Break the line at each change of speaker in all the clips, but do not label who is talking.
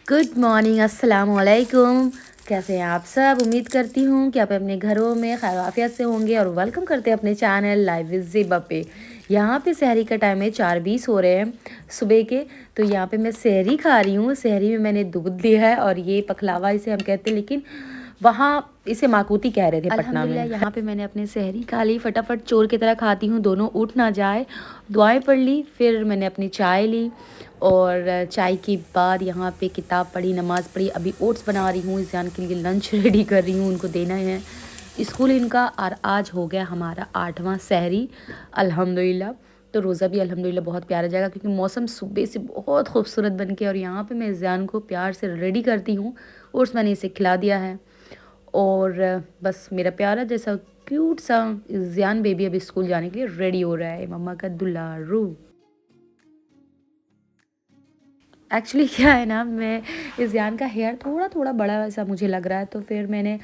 Good morning, अस्सलाम वालेकुम। कैसे हैं आप सब? उम्मीद करती हूँ कि आप अपने घरों में खैर आफियत से होंगे और वेलकम करते हैं अपने चैनल लाइव विद ज़ेबा पे। यहाँ पे सहरी का टाइम है, 4:20 हो रहे हैं सुबह के। तो यहाँ पे मैं सहरी खा रही हूँ। सहरी में मैंने दूध लिया है और ये पखलावा इसे हम कहते हैं, लेकिन वहाँ इसे माकूती कह रहे थे पटना में। यहाँ पे मैंने अपने सहरी खा ली, फटाफट चोर की तरह खाती हूँ, दोनों उठ ना जाए। दुआएं पढ़ ली, फिर मैंने अपनी चाय ली और चाय के बाद यहाँ पे किताब पढ़ी, नमाज़ पढ़ी। अभी ओट्स बना रही हूँ, ईज़ान के लिए लंच रेडी कर रही हूँ, उनको देना है स्कूल इनका। और आज हो गया हमारा 8वां सहरी अल्हम्दुलिल्लाह। तो रोज़ा भी अल्हम्दुलिल्लाह बहुत प्यारा जाएगा, क्योंकि मौसम सुबह से बहुत खूबसूरत बन के। और यहाँ पे मैं ईज़ान को प्यार से रेडी करती हूँ। ओट्स मैंने इसे खिला दिया है और बस मेरा प्यारा जैसा क्यूट सा ज़ियान बेबी अभी स्कूल जाने के लिए रेडी हो रहा है, मम्मा का दुलारू। एक्चुअली क्या है ना, मैं इस ज़ियान का हेयर थोड़ा थोड़ा बड़ा ऐसा मुझे लग रहा है, तो फिर मैंने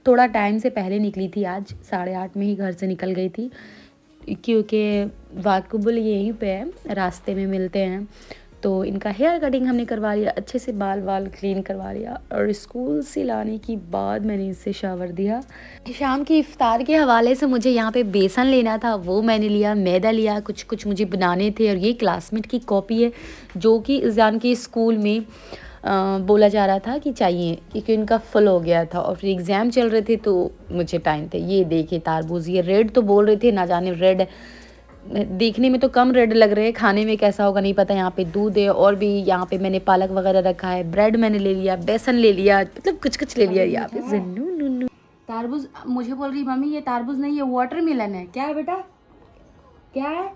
थोड़ा टाइम से पहले निकली थी, आज 8:30 में ही घर से निकल गई थी, क्योंकि वाकबुल यहीं पे है, रास्ते में मिलते हैं। तो इनका हेयर कटिंग हमने करवा लिया, अच्छे से बाल वाल क्लीन करवा लिया और स्कूल से लाने के बाद मैंने इसे शावर दिया। शाम की इफ्तार के हवाले से मुझे यहाँ पे बेसन लेना था, वो मैंने लिया, मैदा लिया, कुछ कुछ मुझे बनाने थे। और ये क्लासमेट की कॉपी है जो कि इज़ान के स्कूल में बोला जा रहा था कि चाहिए, क्योंकि इनका फुल हो गया था और फिर एग्ज़ाम चल रहे थे तो मुझे टाइम थे। ये देखिए तारबूज, ये रेड तो बोल रहे थे, ना जाने रेड देखने में तो कम रेड लग रहे हैं, खाने में कैसा होगा नहीं पता। यहाँ पे दूध है और भी यहाँ पे मैंने पालक वगैरह रखा है, ब्रेड मैंने ले लिया, बेसन ले लिया, मतलब कुछ कुछ ले लिया। यहाँ पे जन्नू नूनू तारबूज मुझे बोल रही मम्मी ये तारबूज नहीं है, वाटरमेलन है। क्या है बेटा, क्या है?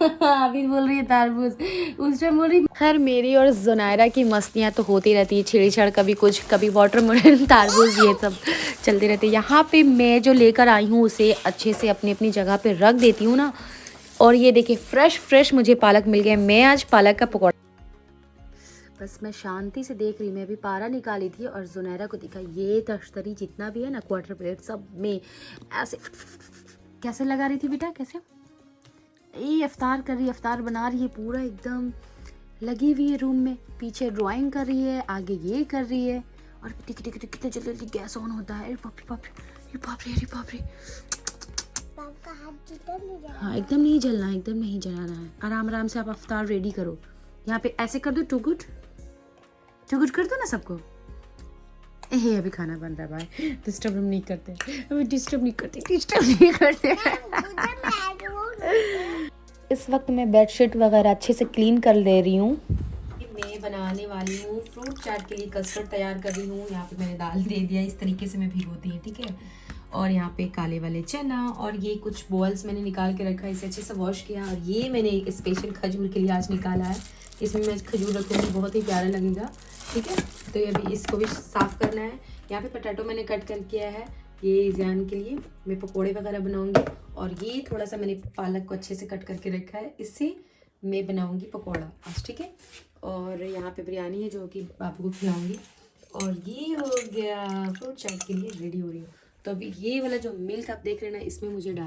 अभी बोल रही है तारबूज, उस टाइम बोल रही। खैर मेरी और जुनैरा की मस्तियाँ तो होती रहती है, छेड़छाड़, कभी कुछ, कभी वाटरमेलन, तारबूज, ये सब चलते रहते हैं। यहाँ पे मैं जो लेकर आई हूँ उसे अच्छे से अपनी अपनी जगह पे रख देती हूँ ना। और ये देखिए फ्रेश फ्रेश मुझे पालक मिल गया। मैं आज पालक का पकौड़ा, बस मैं शांति से देख रही। मैं अभी पारा निकाली थी और जुनैरा को दिखा, ये तश्तरी जितना भी है ना, क्वार्टर प्लेट सब में ऐसे कैसे लगा रही थी बेटा, कैसे ये अफ्तार कर रही है, अफ्तार बना रही है, पूरा एकदम लगी हुई है रूम में। पीछे ड्राइंग कर रही है, आगे ये कर रही है। और टिक टिक टिक कितने जल्दी जल्दी गैस ऑन होता है। अरे बाप रे बाप रे, अरे बाप रे, अरे बाप रे। हाँ एकदम नहीं जलना, एकदम नहीं जलाना है। आराम आराम से आप अफ्तार रेडी करो। यहाँ पे ऐसे कर दो, टू गुड, टू गुड कर दो ना सबको। ए अभी खाना बन रहा है भाई, डिस्टर्ब हम नहीं करते, अभी डिस्टर्ब नहीं करते, डिस्टर्ब नहीं करते। इस वक्त मैं बेडशीट वगैरह अच्छे से क्लीन कर ले रही हूँ। मैं बनाने वाली हूँ फ्रूट चाट के लिए कस्टर्ड तैयार कर रही हूँ। यहाँ पे मैंने दाल दे दिया, इस तरीके से मैं भिगोती है, ठीक है। और यहाँ पे काले वाले चना और ये कुछ बॉल्स मैंने निकाल के रखा है, इसे अच्छे से वॉश किया। और ये मैंने स्पेशल खजूर के लिए आज निकाला है, इसमें मैं खजूर रखूँगी, बहुत ही प्यारा लगेगा, ठीक है। तो अभी इसको भी साफ़ करना है। यहाँ पे पोटैटो मैंने कट कर किया है, ये ज़ियान के लिए मैं पकोड़े वगैरह बनाऊँगी। और ये थोड़ा सा मैंने पालक को अच्छे से कट करके रखा है, इससे मैं बनाऊँगी पकौड़ा आज, ठीक है। और यहाँ पे बिरयानी है जो कि बापू को खिलाऊंगी। और ये हो गया फ्रूट चाट के लिए रेडी हो रही हूँ। तो अभी ये वाला जो मिल्क आप देख रहे हैं ना, इसमें मुझे डाल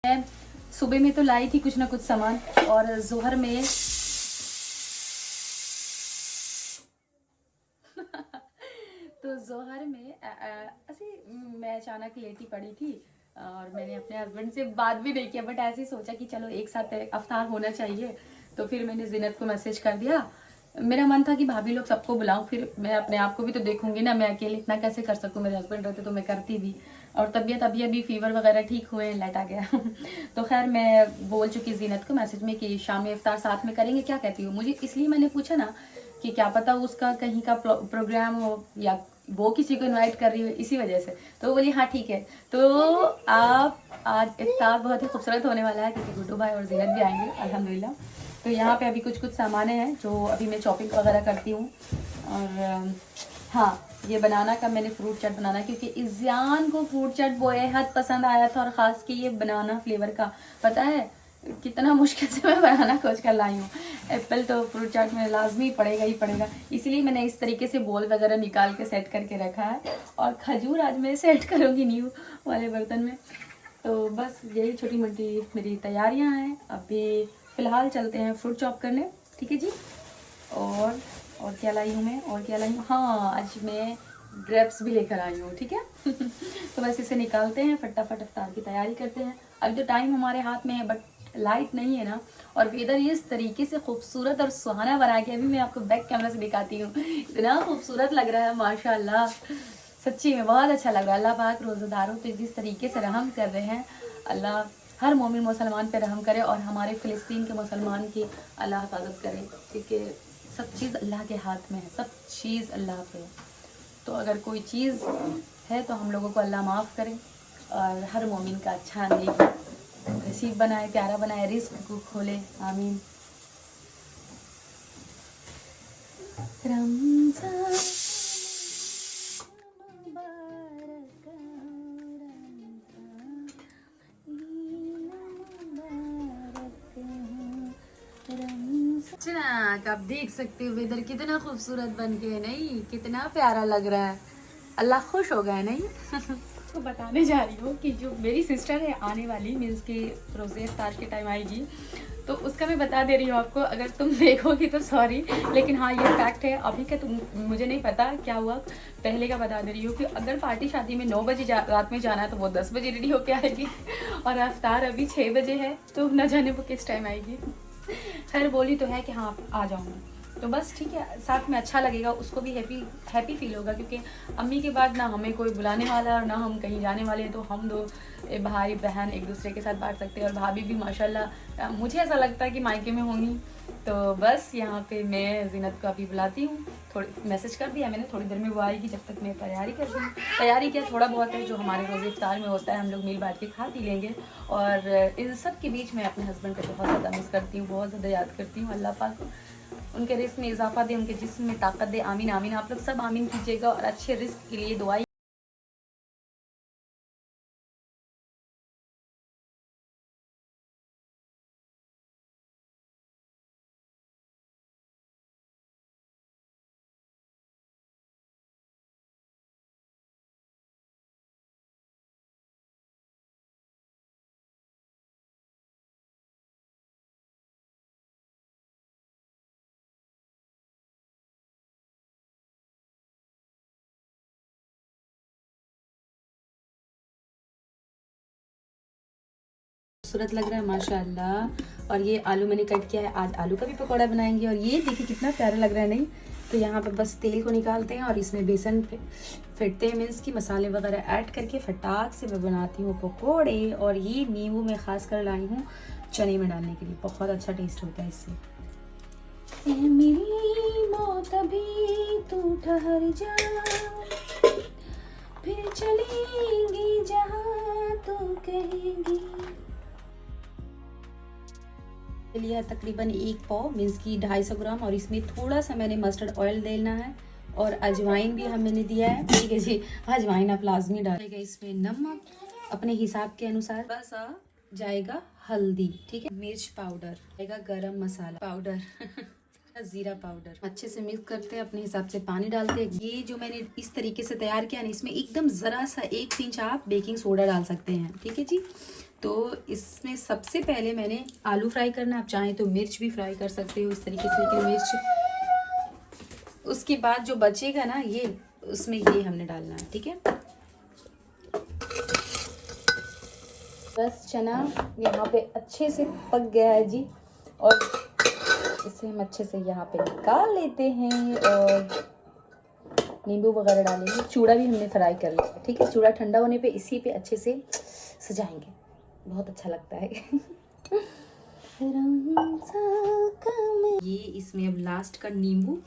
मैं सुबह में तो लाई थी कुछ ना कुछ सामान, और जोहर में तो जोहर में ऐसे मैं अचानक लेटी पड़ी थी, और मैंने अपने हस्बैंड से बात भी नहीं किया, बट ऐसे ही सोचा कि चलो एक साथ अफ्तार होना चाहिए। तो फिर मैंने जिनत को मैसेज कर दिया। मेरा मन था कि भाभी लोग सबको बुलाऊं, फिर मैं अपने आप को भी तो देखूंगी ना, मैं अकेले इतना कैसे कर सकूं, मेरे हस्बैंड रहते तो मैं करती भी। और तबीयत अभी फीवर वगैरह ठीक हुए, लाइट आ गया। तो खैर मैं बोल चुकी जीनत को मैसेज में कि शाम में इफ्तार साथ में करेंगे, क्या कहती हो। मुझे इसलिए मैंने पूछा ना कि क्या पता उसका कहीं का प्रोग्राम हो या वो किसी को इनवाइट कर रही हो, इसी वजह से। तो वो बोली हाँ ठीक है। तो आप आज इफ्तार बहुत ही खूबसूरत होने वाला है, क्योंकि गुड्डू भाई और जीनत भी आएंगे अल्हम्दुलिल्लाह। तो यहाँ पे अभी कुछ सामाने हैं जो अभी मैं चॉपिंग वगैरह करती हूँ। और हाँ, ये बनाना का मैंने फ्रूट चाट बनाना, क्योंकि इज़ान को फ्रूट चाट बेहद पसंद आया था, और ख़ास कि ये बनाना फ्लेवर का। पता है कितना मुश्किल से मैं बनाना खोज कर लाई हूँ। एप्पल तो फ्रूट चाट में लाजमी पड़ेगा ही पड़ेगा, इसीलिए मैंने इस तरीके से बोल वगैरह निकाल के सेट करके रखा है। और खजूर आज मैं सेट करूँगी न्यू वाले बर्तन में। तो बस यही छोटी मोटी मेरी तैयारियाँ हैं। अभी फ़िलहाल चलते हैं फ्रूट चॉप करने, ठीक है जी। और क्या लाई हूँ मैं, और क्या लाई हूँ, हाँ आज मैं ग्रेप्स भी लेकर आई हूँ, ठीक है। तो बस इसे निकालते हैं, फटाफट इफ्तार की तैयारी करते हैं। अभी तो टाइम हमारे हाथ में है, बट लाइट नहीं है ना, और वेदर ये इस तरीके से खूबसूरत और सुहाना बना के अभी मैं आपको बैक कैमरा से दिखाती हूँ। इतना खूबसूरत लग रहा है माशाल्लाह, सच्ची में बहुत अच्छा लग रहा है। अल्लाह पाक रोज़ेदारों पे जिस तरीके से रहम कर रहे हैं, अल्लाह हर मोमिन मुसलमान पे रहम करे, और हमारे फ़िलिस्तीन के मुसलमान की अल्लाह हिफाजत करे, क्योंकि सब चीज़ अल्लाह के हाथ में है, सब चीज़ अल्लाह पे है। तो अगर कोई चीज़ है तो हम लोगों को अल्लाह माफ़ करे, और हर मोमिन का अच्छा नेक नसीब बनाए, प्यारा बनाए, रिस्क को खोले, आमीन। रमज़ान आप देख सकते हो वेदर कितना खूबसूरत बन के, नहीं कितना प्यारा लग रहा है। अल्लाह खुश हो गया नहीं। तो बताने जा रही हूँ कि जो मेरी सिस्टर है आने वाली, मीन्स कि रोज़े इफ्तार के टाइम आएगी, तो उसका मैं बता दे रही हूँ आपको। अगर तुम देखोगी तो सॉरी, लेकिन हाँ ये फैक्ट है। अभी का तुम मुझे नहीं पता क्या हुआ, पहले का बता दे रही हूँ कि अगर पार्टी शादी में 9 बजे रात में जाना है तो वो 10 बजे रेडी होके आएगी, और इफ्तार अभी 6 बजे है, तो न जाने वो किस टाइम आएगी। खैर बोली तो है कि हाँ आ जाऊँगी, तो बस ठीक है, साथ में अच्छा लगेगा, उसको भी हैप्पी फील होगा, क्योंकि अम्मी के बाद ना हमें कोई बुलाने वाला और ना हम कहीं जाने वाले हैं। तो हम दो भाई बहन एक दूसरे के साथ बांट सकते हैं, और भाभी भी माशाल्लाह मुझे ऐसा लगता है कि मायके में होंगी। तो बस यहाँ पे मैं जीनत को अभी बुलाती हूँ, थोड़ी मैसेज कर दिया मैंने, थोड़ी देर में वो आएगी, जब तक मैं तैयारी कर दूँ। तैयारी क्या, थोड़ा बहुत है जो हमारे रोज़े इफ्तार में होता है, हम लोग मिल बांट के खा पी लेंगे। और इन सब के बीच मैं अपने हस्बैंड को बहुत ज़्यादा मिस करती हूँ, बहुत ज़्यादा याद करती हूँ। अल्लाह पाक उनके रिस्क में इजाफा दे, उनके जिस्म में ताकत दे, आमीन आमीन। आप लोग सब आमीन कीजिएगा, और अच्छे रिस्क के लिए दुआ। खूबसूरत लग रहा है माशाल्लाह। और ये आलू मैंने कट किया है, आज आलू का भी पकौड़ा बनाएंगे, और ये देखिए कितना प्यारा लग रहा है नहीं। तो यहाँ पर बस तेल को निकालते हैं और इसमें बेसन फेंटते हैं, मीन्स की मसाले वगैरह ऐड करके फटाक से मैं बनाती हूँ पकौड़े। और ये नींबू मैं खास कर लाई हूँ चने में डालने के लिए, बहुत अच्छा टेस्ट होता है इससे। मेरी मौत अभी तू ठहर जा, फिर चलेंगी जहाँ तू कहेगी। लिया तकरीबन 1 पाव, मीन्स की 250 ग्राम, और इसमें थोड़ा सा मैंने मस्टर्ड ऑयल डालना है, और अजवाइन भी मैंने दिया है, ठीक है जी। अजवाइन आप लाजमी डालेगा। इसमें नमक अपने हिसाब के अनुसार, थोड़ा सा जाएगा हल्दी, ठीक है, मिर्च पाउडर जाएगा, गरम मसाला पाउडर, जीरा पाउडर। अच्छे से मिक्स करते हैं, अपने हिसाब से पानी डालते हैं। ये जो मैंने इस तरीके से तैयार किया ना, इसमें एकदम ज़रा सा 1 पिंच आप बेकिंग सोडा डाल सकते हैं, ठीक है जी। तो इसमें सबसे पहले मैंने आलू फ्राई करना, आप चाहें तो मिर्च भी फ्राई कर सकते हो इस तरीके से, लेकिन मिर्च उसके बाद जो बचेगा ना ये, उसमें ये हमने डालना है, ठीक है। बस चना यहाँ पे अच्छे से पक गया है जी, और इसे हम अच्छे से यहाँ पे निकाल लेते हैं और नींबू वगैरह डालेंगे। चूड़ा भी हमने फ्राई कर लिया, ठीक है। चूड़ा ठंडा होने पे इसी पे अच्छे से सजाएंगे, बहुत अच्छा लगता है। ये इसमें अब लास्ट का नींबू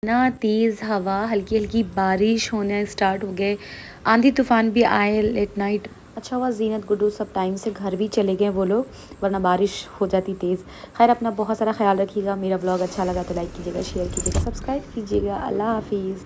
ना तेज़ हवा, हल्की हल्की बारिश होने स्टार्ट हो गए, आंधी तूफान भी आए लेट नाइट। अच्छा हुआ ज़ीनत गुड्डू सब टाइम से घर भी चले गए वो लोग, वरना बारिश हो जाती तेज़। खैर अपना बहुत सारा ख्याल रखिएगा। मेरा ब्लॉग अच्छा लगा तो लाइक कीजिएगा, शेयर कीजिएगा, सब्सक्राइब कीजिएगा। अल्लाह हाफिज़।